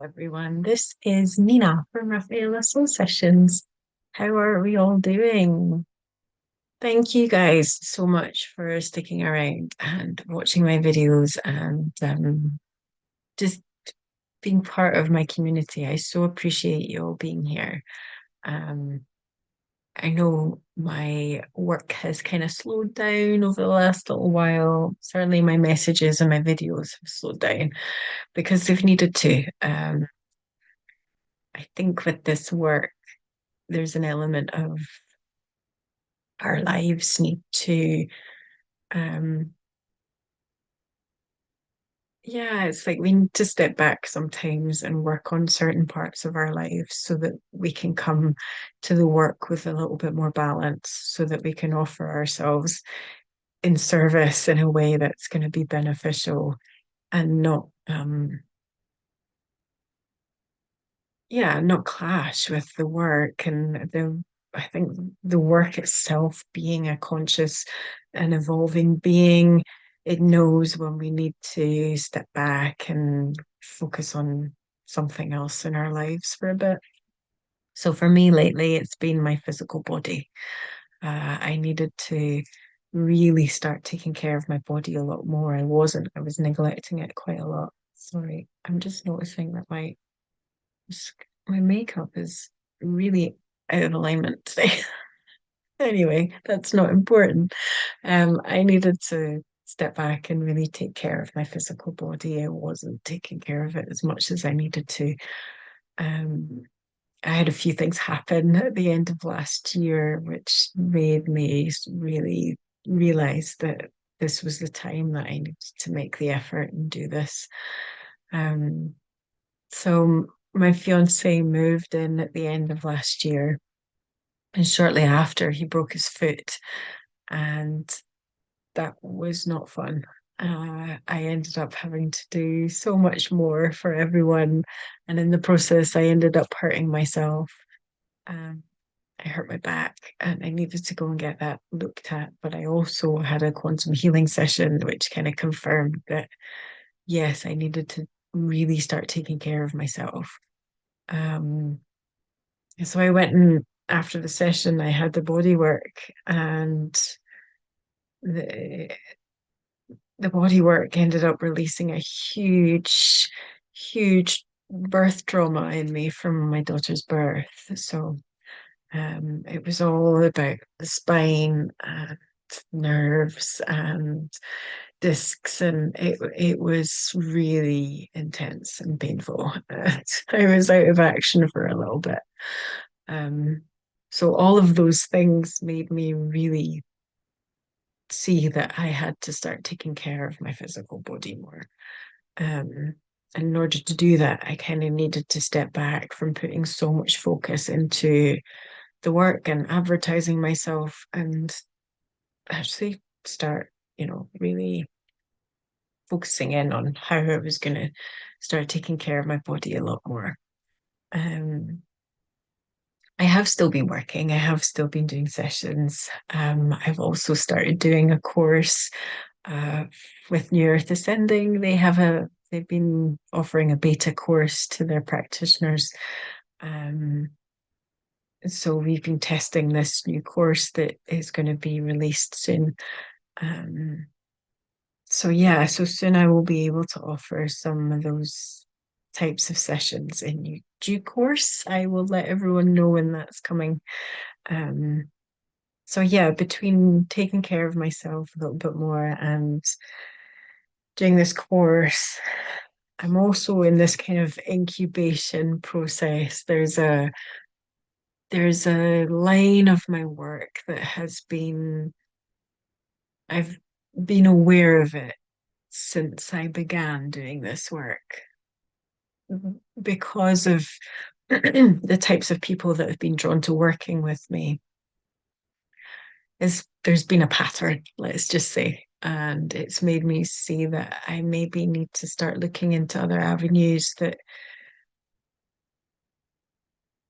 Everyone. This is Nina from Rafaela Soul Sessions. How are we all doing? Thank you guys so much for sticking around and watching my videos and just being part of my community. I so appreciate you all being here. Um, I know my work has kind of slowed down over the last little while. Certainly, my messages and my videos have slowed down because they've needed to. I think with this work, there's an element of our lives need to um yeah, it's like we need to step back sometimes and work on certain parts of our lives so that we can come to the work with a little bit more balance, so that we can offer ourselves in service in a way that's going to be beneficial and not yeah, not clash with the work and the I think the work itself being a conscious and evolving being, it knows when we need to step back and focus on something else in our lives for a bit. So for me lately, it's been my physical body. I needed to really start taking care of my body a lot more. I was neglecting it quite a lot. Sorry, I'm just noticing that my makeup is really out of alignment today. Anyway, that's not important. I needed to step back and really take care of my physical body. I wasn't taking care of it as much as I needed to. Um, I had a few things happen at the end of last year, which made me really realize that this was the time that I needed to make the effort and do this. Um, so my fiance moved in at the end of last year, and shortly after he broke his foot, and that was not fun. I ended up having to do so much more for everyone, and in the process, I ended up hurting myself. Um, I hurt my back, and I needed to go and get that looked at. But I also had a quantum healing session, which kind of confirmed that yes, I needed to really start taking care of myself. Um, So I went and after the session, I had the body work, and the the body work ended up releasing a huge birth trauma in me from my daughter's birth. So it was all about the spine and nerves and discs, and it was really intense and painful. I was out of action for a little bit. Um, so all of those things made me really see that I had to start taking care of my physical body more. Um, and in order to do that, I kind of needed to step back from putting so much focus into the work and advertising myself and actually start, really focusing in on how I was going to start taking care of my body a lot more. Um, I have still been working. I have still been doing sessions. I've also started doing a course uh, with New Earth Ascending. They've been offering a beta course to their practitioners. Um, so we've been testing this new course that is going to be released soon. Um, so yeah, so soon I will be able to offer some of those types of sessions in due course. I will let everyone know when that's coming. Um, so yeah, between taking care of myself a little bit more and doing this course, I'm also in this kind of incubation process. There's a line of my work that I've been aware of it since I began doing this work because of the types of people that have been drawn to working with me. There's been a pattern, let's just say, and it's made me see that I maybe need to start looking into other avenues that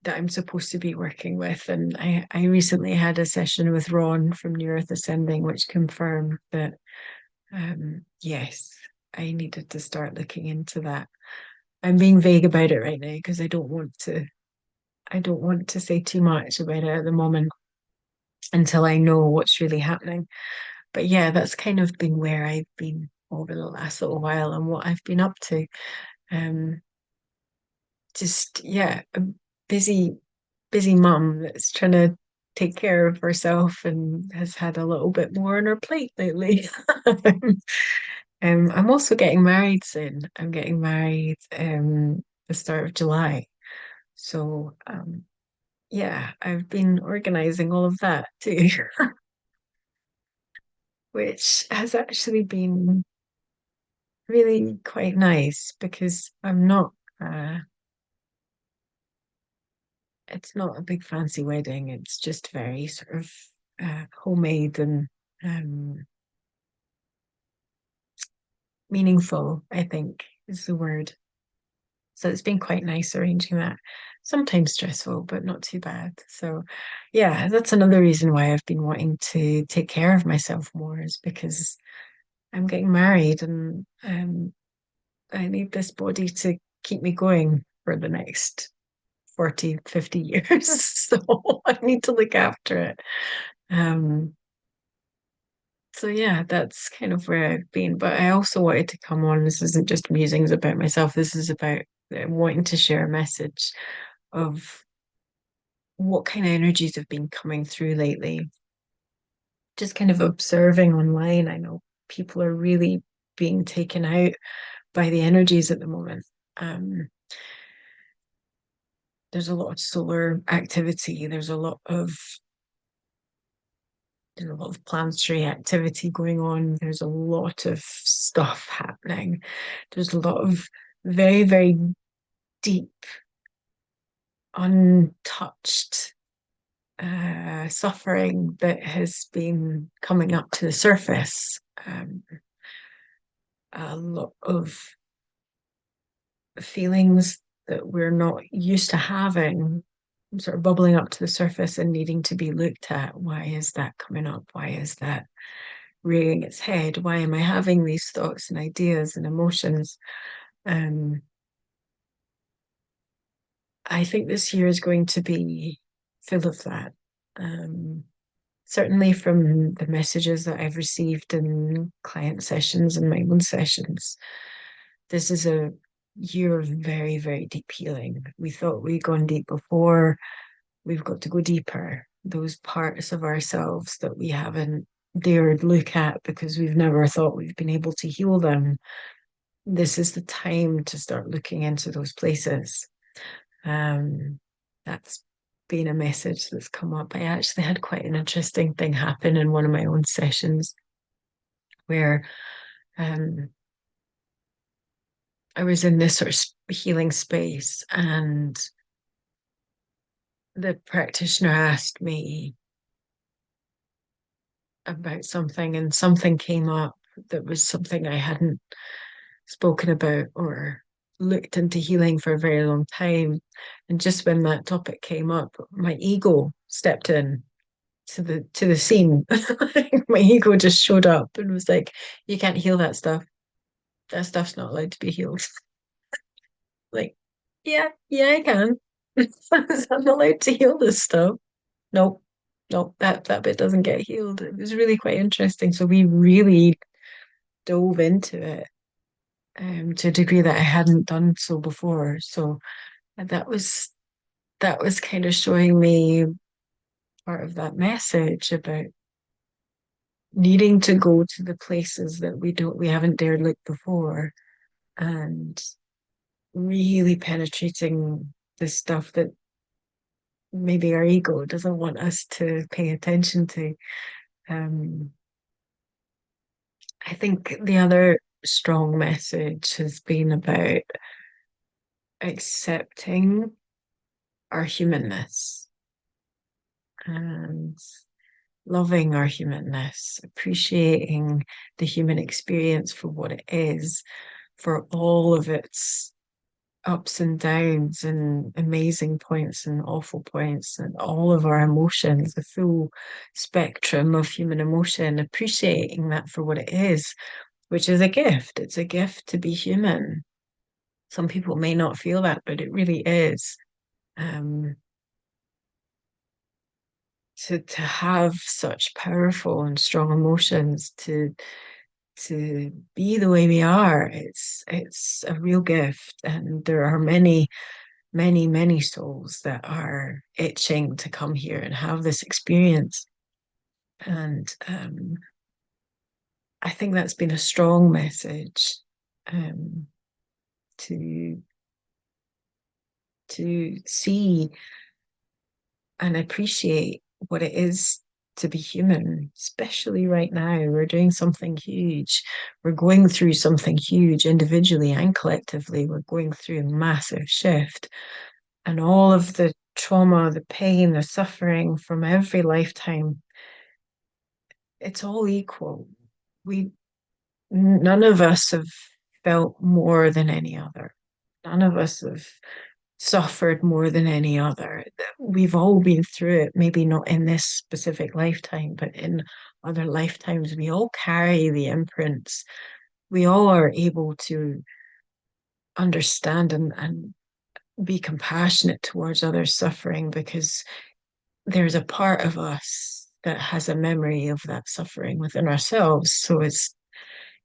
I'm supposed to be working with. And I recently had a session with Ron from New Earth Ascending, which confirmed that yes, I needed to start looking into that. I'm being vague about it right now because I don't want to say too much about it at the moment until I know what's really happening. But yeah, that's kind of been where I've been over the last little while and what I've been up to. Um, just yeah, a busy, busy mum that's trying to take care of herself and has had a little bit more on her plate lately. I'm also getting married soon. I'm getting married the start of July. So yeah, I've been organizing all of that too, which has actually been really quite nice because I'm not it's not a big fancy wedding. It's just very sort of homemade and um meaningful, I think is the word. So it's been quite nice arranging that. Sometimes stressful, but not too bad. So yeah, that's another reason why I've been wanting to take care of myself more is because I'm getting married and I need this body to keep me going for the next 40, 50 years. So I need to look after it. Um, so yeah, that's kind of where I've been. But I also wanted to come on. This isn't just musings about myself. This is about wanting to share a message of what kind of energies have been coming through lately. Just kind of observing online. I know people are really being taken out by the energies at the moment. Um, there's a lot of solar activity. There's a lot of planetary activity going on. There's a lot of stuff happening. There's a lot of very, very deep, untouched suffering that has been coming up to the surface. A lot of feelings that we're not used to having sort of bubbling up to the surface and needing to be looked at. Why is that coming up? Why is that rearing its head? Why am I having these thoughts and ideas and emotions? Um, I think this year is going to be full of that. Um, Certainly from the messages that I've received in client sessions and my own sessions, this is a year of very, very deep healing. We thought we'd gone deep before. We've got to go deeper. Those parts of ourselves that we haven't dared look at because we've never thought we've been able to heal them. This is the time to start looking into those places. That's been a message that's come up. I actually had quite an interesting thing happen in one of my own sessions where um, I was in this sort of healing space and the practitioner asked me about something and something came up that was something I hadn't spoken about or looked into healing for a very long time. And just when that topic came up, my ego stepped in to the scene. My ego just showed up and was like, "You can't heal that stuff. That stuff's not allowed to be healed." Like, yeah, yeah, I can. I'm allowed to heal this stuff. Nope, nope, that bit doesn't get healed. It was really quite interesting. So we really dove into it to a degree that I hadn't done so before. So that was that was kind of showing me part of that message about needing to go to the places that we haven't dared look before and really penetrating the stuff that maybe our ego doesn't want us to pay attention to. Um, I think the other strong message has been about accepting our humanness and loving our humanness, appreciating the human experience for what it is, for all of its ups and downs and amazing points and awful points and all of our emotions, the full spectrum of human emotion, appreciating that for what it is, which is a gift. It's a gift to be human, Some people may not feel that, but it really is. Um, to have such powerful and strong emotions, to be the way we are, it's a real gift. And there are many, many, many souls that are itching to come here and have this experience. And I think that's been a strong message, um, to see and appreciate what it is to be human, especially right now. We're doing something huge. We're going through something huge individually and collectively. We're going through a massive shift. And all of the trauma, the pain, the suffering from every lifetime, it's all equal. We None of us have felt more than any other. None of us have suffered more than any other. We've all been through it, maybe not in this specific lifetime, but in other lifetimes. We all carry the imprints. We all are able to understand and be compassionate towards others suffering, because there's a part of us that has a memory of that suffering within ourselves. So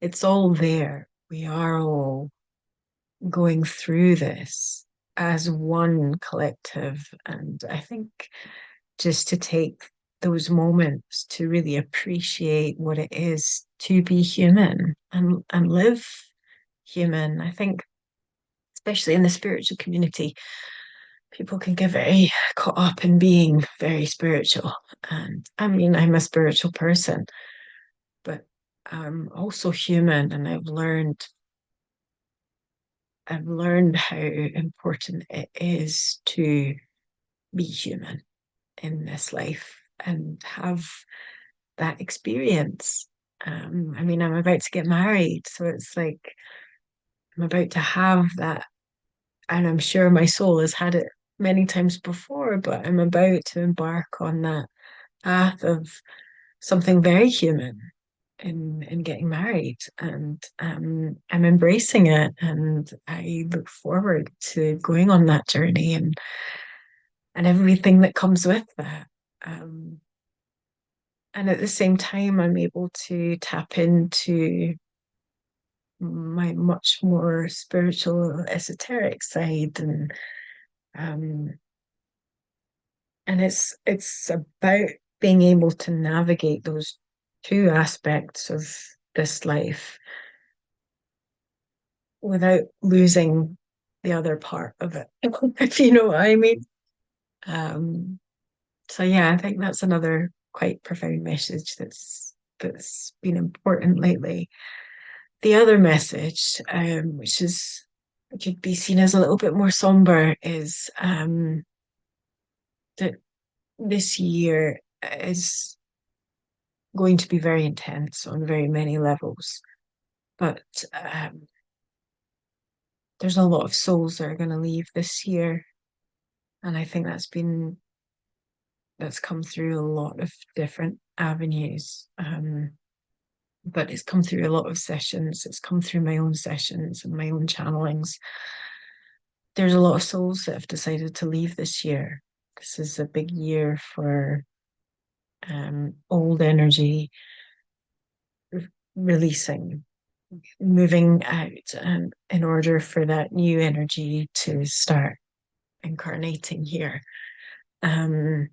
it's all there. We are all going through this as one collective. And I think just to take those moments to really appreciate what it is to be human and live human. I think, especially in the spiritual community, people can get very caught up in being very spiritual. And I mean, I'm a spiritual person, but I'm also human, and I've learned how important it is to be human in this life and have that experience. I mean, I'm about to get married, so it's like I'm about to have that, and I'm sure my soul has had it many times before, but I'm about to embark on that path of something very human in getting married, and I'm embracing it, and I look forward to going on that journey and everything that comes with that. Um, and at the same time, I'm able to tap into my much more spiritual, esoteric side, um, and it's about being able to navigate those two aspects of this life without losing the other part of it, if you know what I mean. Um, so yeah, I think that's another quite profound message that's been important lately. The other message, which is could be seen as a little bit more somber, is that this year is going to be very intense on very many levels. But there's a lot of souls that are going to leave this year, and I think that's come through a lot of different avenues. But it's come through a lot of sessions. It's come through my own sessions and my own channelings. There's a lot of souls that have decided to leave this year. This is a big year for old energy releasing, moving out, and in order for that new energy to start incarnating here. Um,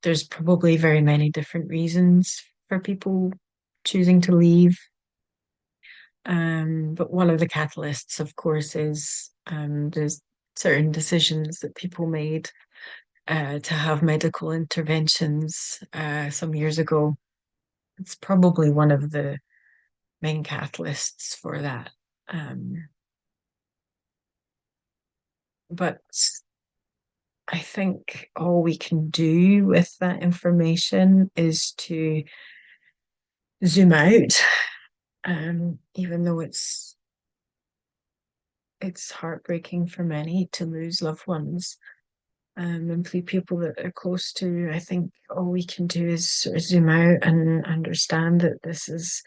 there's probably very many different reasons for people choosing to leave. But one of the catalysts, of course, is there's certain decisions that people made to have medical interventions some years ago. It's probably one of the main catalysts for that. Um, but I think all we can do with that information is to zoom out, even though it's heartbreaking for many to lose loved ones, and for people that are close to. I think all we can do is sort of zoom out and understand that this is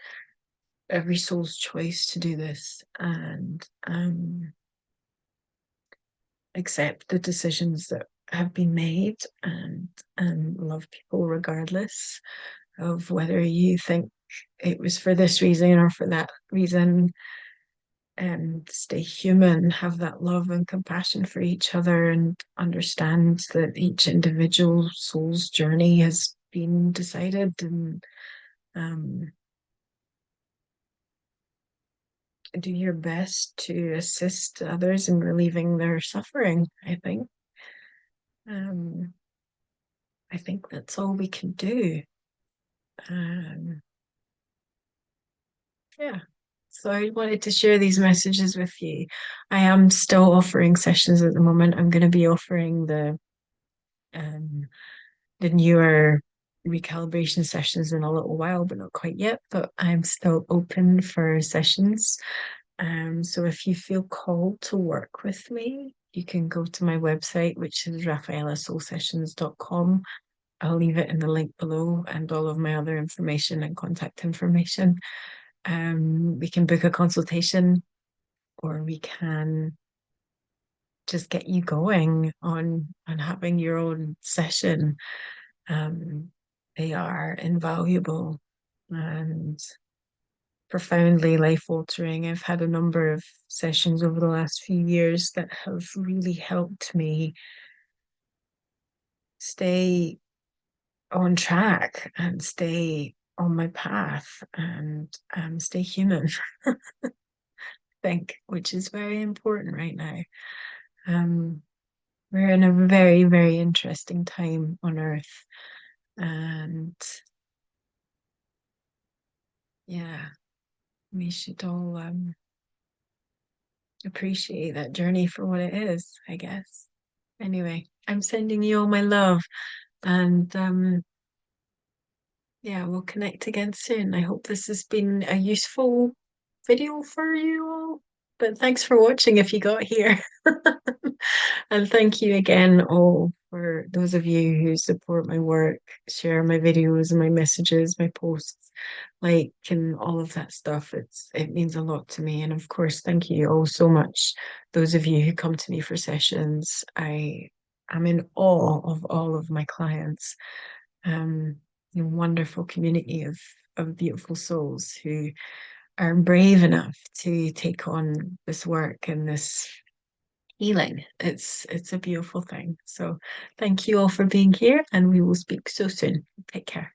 every soul's choice to do this and accept the decisions that have been made and love people regardless of whether you think it was for this reason or for that reason, and stay human, have that love and compassion for each other, and understand that each individual soul's journey has been decided, and um, do your best to assist others in relieving their suffering. Um, I think that's all we can do. Um, yeah. So I wanted to share these messages with you. I am still offering sessions at the moment. I'm going to be offering um, the newer recalibration sessions in a little while, but not quite yet. But I'm still open for sessions. So if you feel called to work with me, you can go to my website, which is rafaelasoulsessions.com. I'll leave it in the link below and all of my other information and contact information. We can book a consultation, or we can just get you going on having your own session. Um, they are invaluable and profoundly life altering. I've had a number of sessions over the last few years that have really helped me stay on track and stay on my path and stay human, I think, which is very important right now. Um, we're in a very, very interesting time on Earth. And yeah, we should all appreciate that journey for what it is, I guess. Anyway, I'm sending you all my love, and yeah, we'll connect again soon. I hope this has been a useful video for you all. But thanks for watching if you got here. And thank you again, all, for those of you who support my work, share my videos and my messages, my posts, like, and all of that stuff. It means a lot to me. And of course, thank you all so much, those of you who come to me for sessions. I'm in awe of all of my clients. Um, a wonderful community of beautiful souls who are brave enough to take on this work and this healing. It's a beautiful thing. So thank you all for being here, and we will speak so soon. Take care.